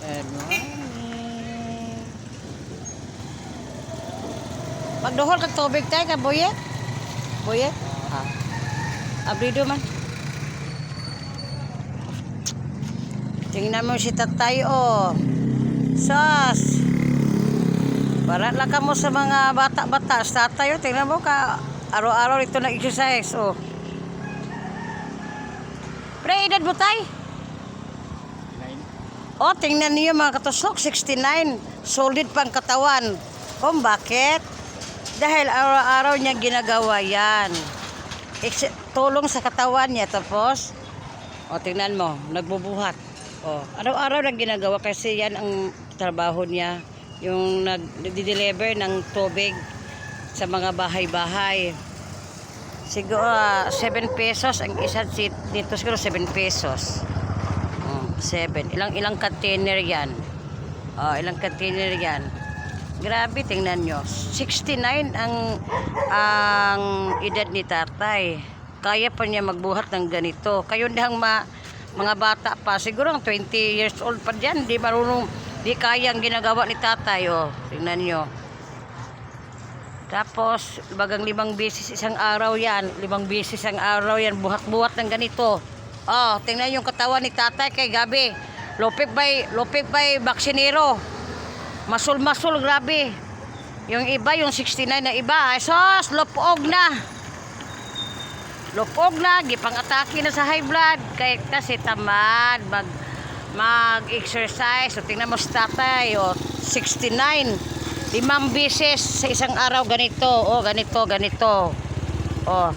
Good morning. Magduhol kag tubig tayo ka, Boyet? Boyet? Abrido man. Tingnan mo si tatay, oh. Sas. Para lang ka mo sa mga bata-bata. Sa tatay, oh. Tingnan mo ka. Araw-araw ito na exercise, oh. Pre, edad mo tayo? Oh, tingnan niyo mga katusok, 69. Solid pang katawan. Kung bakit? Dahil araw-araw niya ginagawa yan. Tulong sa katawan niya. Tapos, oh, tingnan mo, nagbubuhat. Oh, araw-araw lang ginagawa kasi yan ang trabaho niya. Yung nag-deliver ng tubig sa mga bahay-bahay. Siguro 7 pesos ang isa dito, siguro 7 pesos. 7. Ilang container yan. Ilang container yan. Grabe, tingnan nyo. 69 ang edad ni tatay. Kaya pa niya magbuhat ng ganito. Kayo dihang mga bata pa. Siguro ang 20 years old pa dyan. Di marunong, di kaya ang ginagawa ni tatay. Oh, tingnan nyo. Tapos, bagang 5 beses isang araw yan. 5 beses isang araw yan. Buhat-buhat ng ganito. Oh, tingnan yung katawan ni tatay kay Gabi. Lupig by baksinero. Masul-masul, grabe. Yung iba, yung 69 na iba, ay sos, lupog na. Lupog na, gipang-atake na sa high blood. Kasi tamad, mag-exercise. So, tingnan mo si tatay, oh, 69. 5 beses sa isang araw, ganito. Oh, ganito. Oh,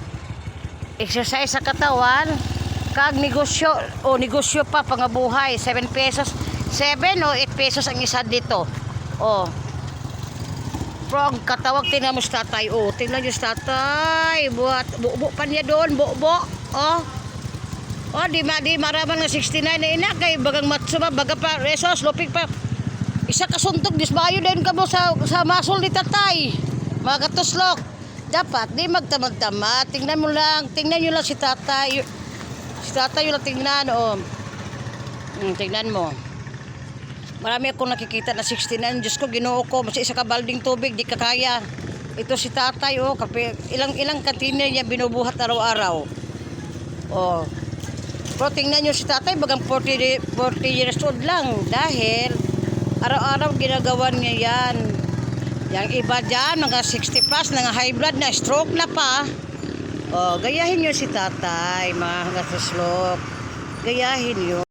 exercise sa katawan. Kag negosyo, negosyo pa pangabuhay, 7 pesos, 7 o 8 pesos ang isa dito. Pero ang katawag, tingnan mo si tatay. Tingnan nyo si tatay, buo pa niya doon, buo. Di maraman ng 69 na ina, kay bagang matsuma, baga pa, resos, lupig pa. Isa kasuntog, disbayo din ka mo sa masol ni tatay. Mga katuslok, dapat di magtamad-tamad. Tingnan nyo lang si tatay. Si tatay yung tingnan, tingnan mo. Marami akong nakikita na 69. Diyos ko, ginoo ko. Mas isa ka balding tubig, di ka kaya. Ito si tatay, ilang container niya binubuhat araw-araw. Pero tingnan nyo si tatay, bagang 40 years old lang. Dahil, araw-araw ginagawa niya yan. Yang iba dyan, mga 60 plus, mga high blood na, stroke na pa. Gayahin nyo si tatay, mga katuslok. Gayahin nyo.